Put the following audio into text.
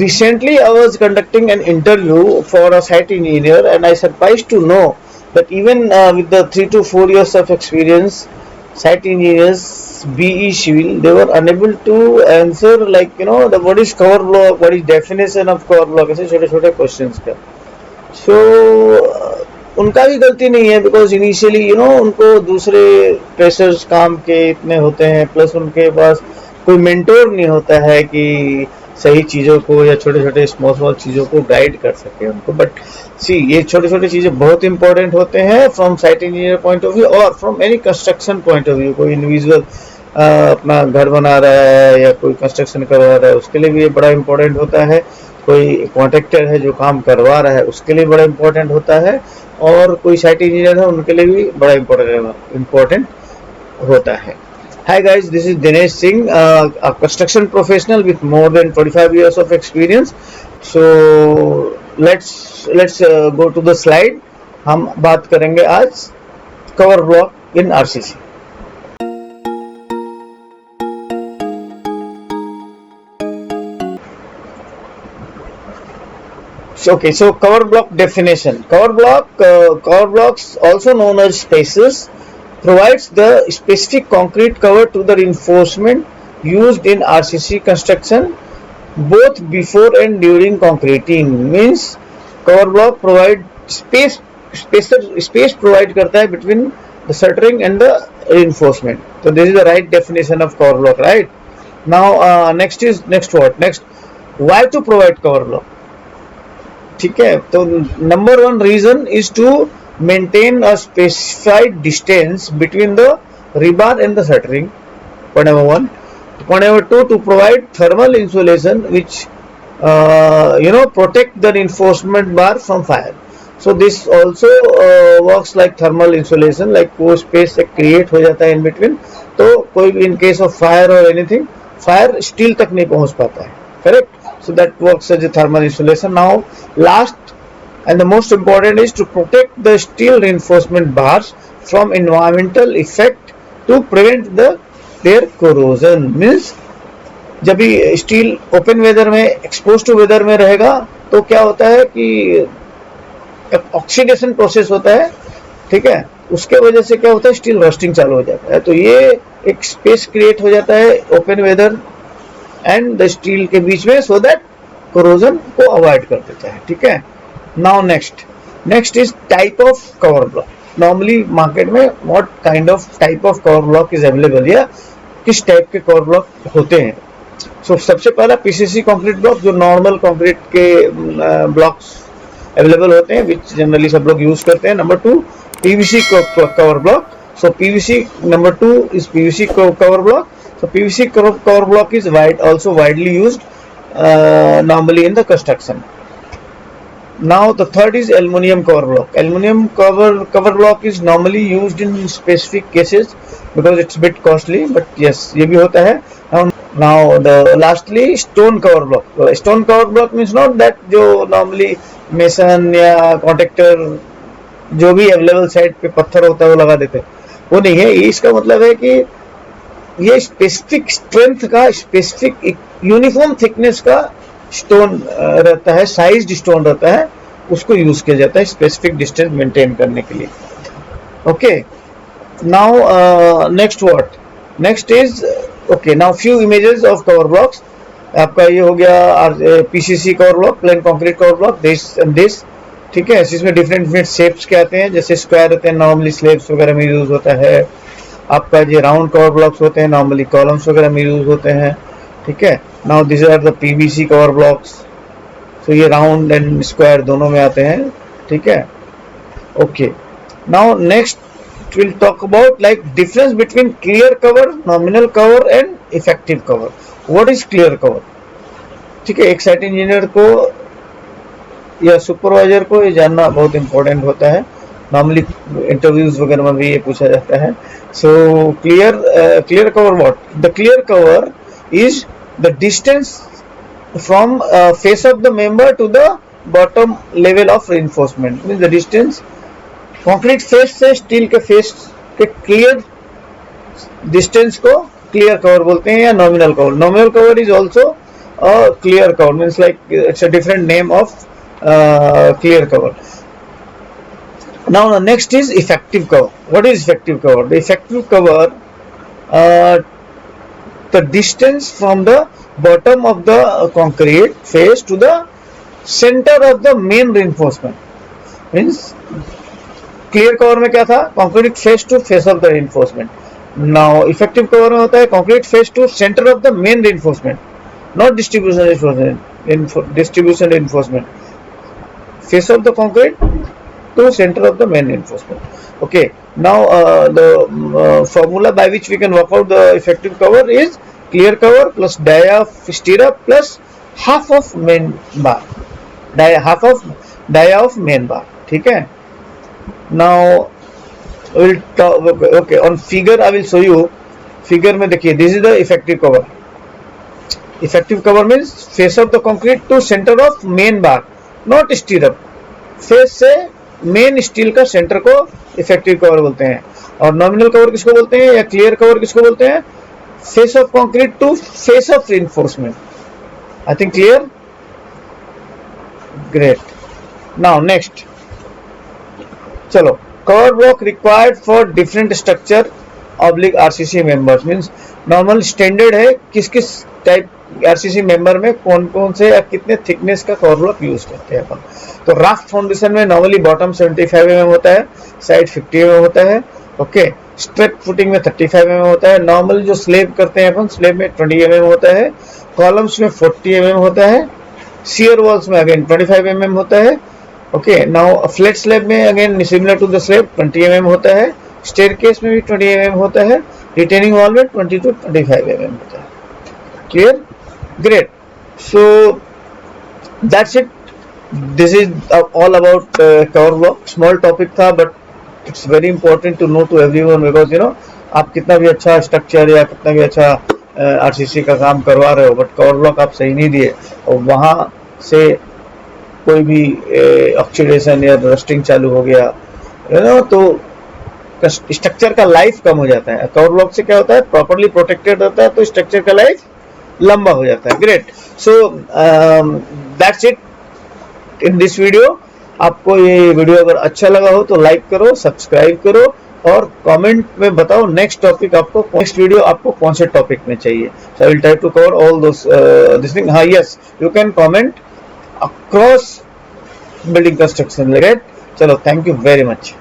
Recently, I was conducting an interview for a site engineer, and I surprised to know that even with the 3 to 4 years of experience, site engineers, BE civil, they were unable to answer, like, the what is cover block, what is definition of cover block, ऐसे छोटे छोटे questions का. So उनका भी गलती नहीं है, because initially उनको दूसरे प्रेशर्स काम के इतने होते हैं, प्लस उनके पास कोई मेंटोर नहीं होता है कि सही चीज़ों को या छोटे छोटे स्मॉल स्मॉल चीज़ों को गाइड कर सके उनको. बट सी, ये छोटे छोटे चीज़ें बहुत इंपॉर्टेंट होते हैं from site engineer point of view और from any construction point of view. कोई इंडिविजुअल अपना घर बना रहा है या कोई कंस्ट्रक्शन करवा रहा है, उसके लिए भी ये बड़ा इंपॉर्टेंट होता है. कोई कॉन्ट्रैक्टर है जो काम करवा रहा है, उसके लिए बड़ा इंपॉर्टेंट होता है. और कोई साइट इंजीनियर है, उनके लिए भी बड़ा इंपॉर्टेंट होता है. Hi guys, this is Dinesh Singh, a construction professional with more than 25 years of experience. So let's go to the slide. हम बात करेंगे आज cover block in RCC. Okay, so cover block definition. Cover blocks, also known as spaces, provides the specific concrete cover to the reinforcement used in RCC construction both before and during concreting. Means cover block provide space provide करता है between the shuttering and the reinforcement. So this is the right definition of cover block, right? Now next why to provide cover block? ठीक है, तो number 1 reason is to maintain a specified distance between the rebar and the shuttering. Point number 1. Point number 2, to provide thermal insulation which protect the reinforcement bar from fire. So this also works like thermal insulation, like वो space create हो जाता है in between, तो कोई भी in case of fire or anything, fire steel तक नहीं पहुंच पाता है. Correct? So that works as a thermal insulation. Now last and the most important is to protect the steel reinforcement bars from environmental effect to prevent their corrosion. Means जब भी steel open weather में, expose to weather में रहेगा, तो क्या होता है कि ऑक्सीडेशन प्रोसेस होता है. ठीक है, उसके वजह से क्या होता है, स्टील रस्टिंग चालू हो जाता है. तो ये एक स्पेस क्रिएट हो जाता है open weather and the steel के बीच में, सो दैट कोरोजन को अवॉइड कर देता है. ठीक है. Now next is type of cover block. Normally market में what kind of type of cover block is available, या किस टाइप के cover block होते हैं. So सबसे पहला PCC कंक्रीट ब्लॉक, जो नॉर्मल कंक्रीट के ब्लॉक्स अवेलेबल होते हैं, विच जनरली सब लोग यूज करते हैं. Number 2, PVC cover block. So PVC number 2 is PVC cover block. So PVC cover block is also widely used normally in the construction. Now the third is aluminum cover block. Aluminum cover block is normally used in specific cases because it's a bit costly, but yes, ये भी होता है. Now the lastly stone cover block. Stone cover block means not that जो normally mason या contractor जो भी available side पे पत्थर होता है वो लगा देते हैं, वो नहीं है. इसका मतलब है कि ये स्पेसिफिक स्ट्रेंथ का, स्पेसिफिक यूनिफॉर्म थिकनेस का स्टोन रहता है, साइज्ड स्टोन रहता है, उसको यूज किया जाता है स्पेसिफिक डिस्टेंस मेंटेन करने के लिए. Okay. Now next is okay. Now few images of cover blocks. आपका ये हो गया PCC cover block, plane concrete cover block, this and this. ठीक है. इसमें डिफरेंट शेप्स के आते हैं, जैसे स्क्वायर होते हैं, नॉर्मली स्लैब्स वगैरह में यूज होता है. आपका जो राउंड कवर ब्लॉक्स होते हैं, नॉर्मली कॉलम्स वगैरह में यूज होते हैं. ठीक है. Now this are the PVC cover blocks. तो ये राउंड एंड स्क्वायर दोनों में आते हैं. ठीक है. Okay. Now next will talk about like difference between clear cover, nominal cover and effective cover. What is clear cover? ठीक है. एक साइट इंजीनियर को या सुपरवाइजर को ये जानना बहुत इंपॉर्टेंट होता है. नॉर्मली इंटरव्यूज वगैरह में भी ये पूछा जाता है. So clear cover what? The clear cover is the distance from face of the member to the bottom level of reinforcement. Means the distance concrete face से steel के face के clear distance को clear cover बोलते हैं, या nominal cover. Nominal cover is also a clear cover, means like it's a different name of clear cover. Now the next is effective cover. What is effective cover? The effective cover, the distance from the bottom of the concrete face to the center of the main reinforcement. Means clear cover में क्या था? Concrete face to face of the reinforcement. Now effective cover में होता है concrete face to center of the main reinforcement, not distribution reinforcement. Distribution reinforcement. Face of the concrete to center of the main reinforcement. Okay. Now the formula by which we can work out the effective cover is clear cover plus dia of stirrup plus half of main bar. Half of dia of main bar. ठीक है. Now we'll talk. Okay, on figure I will show you. Figure में देखिए, this is the effective cover. Effective cover means face of the concrete to center of main bar, not stirrup. Face से main steel का centre को effective cover बोलते हैं. और nominal cover किसको बोलते हैं या क्लियर कवर किसको बोलते हैं? Face of concrete to face of reinforcement. I think clear. Great. Now next चलो, cover block required for different structure oblique RCC members. Means normal standard है किस किस टाइप आरसीसी मेंबर में कौन कौन से या कितने थिकनेस का कवर ब्लॉक यूज करते हैं अपन. तो राफ्ट फाउंडेशन में नॉर्मली बॉटम 75 mm होता है, साइड 50 mm होता है. ओके. स्ट्रेट फुटिंग में 35 mm होता है. नॉर्मल जो स्लेब करते हैं अपन, स्लेब में 20 mm होता है. कॉलम्स में 40 mm होता है. शियर वॉल्स में अगेन 25 mm होता है. ओके. नाउ फ्लैट स्लेब में again similar to the slab 20 mm होता है. स्टेयरकेस में भी 20 mm होता है. रिटेनिंग वॉल में 20 to 25 mm होता है. Clear. Great. So that's it. This is all about cover block. Small topic था, but it's very important to know to everyone because you know आप कितना भी अच्छा स्ट्रक्चर या कितना भी अच्छा आरसीसी का काम करवा रहे हो, बट कवर ब्लॉक आप सही नहीं दिए और वहाँ से कोई भी ऑक्सीडेशन या रस्टिंग चालू हो गया, यू नो, तो स्ट्रक्चर का लाइफ कम हो जाता है. कवर ब्लॉक से क्या होता है? प्रॉपरली प्रोटेक्टेड होता है तो स्ट्रक्चर का लाइफ लंबा हो जाता है. Great. So that's it in this video. आपको ये वीडियो अगर अच्छा लगा हो तो लाइक करो, सब्सक्राइब करो और कमेंट में बताओ नेक्स्ट टॉपिक आपको, नेक्स्ट वीडियो आपको कौन से टॉपिक में चाहिए. So I will try to cover all those this thing. हाँ, yes, you can comment across building construction. Great. चलो, थैंक यू वेरी मच.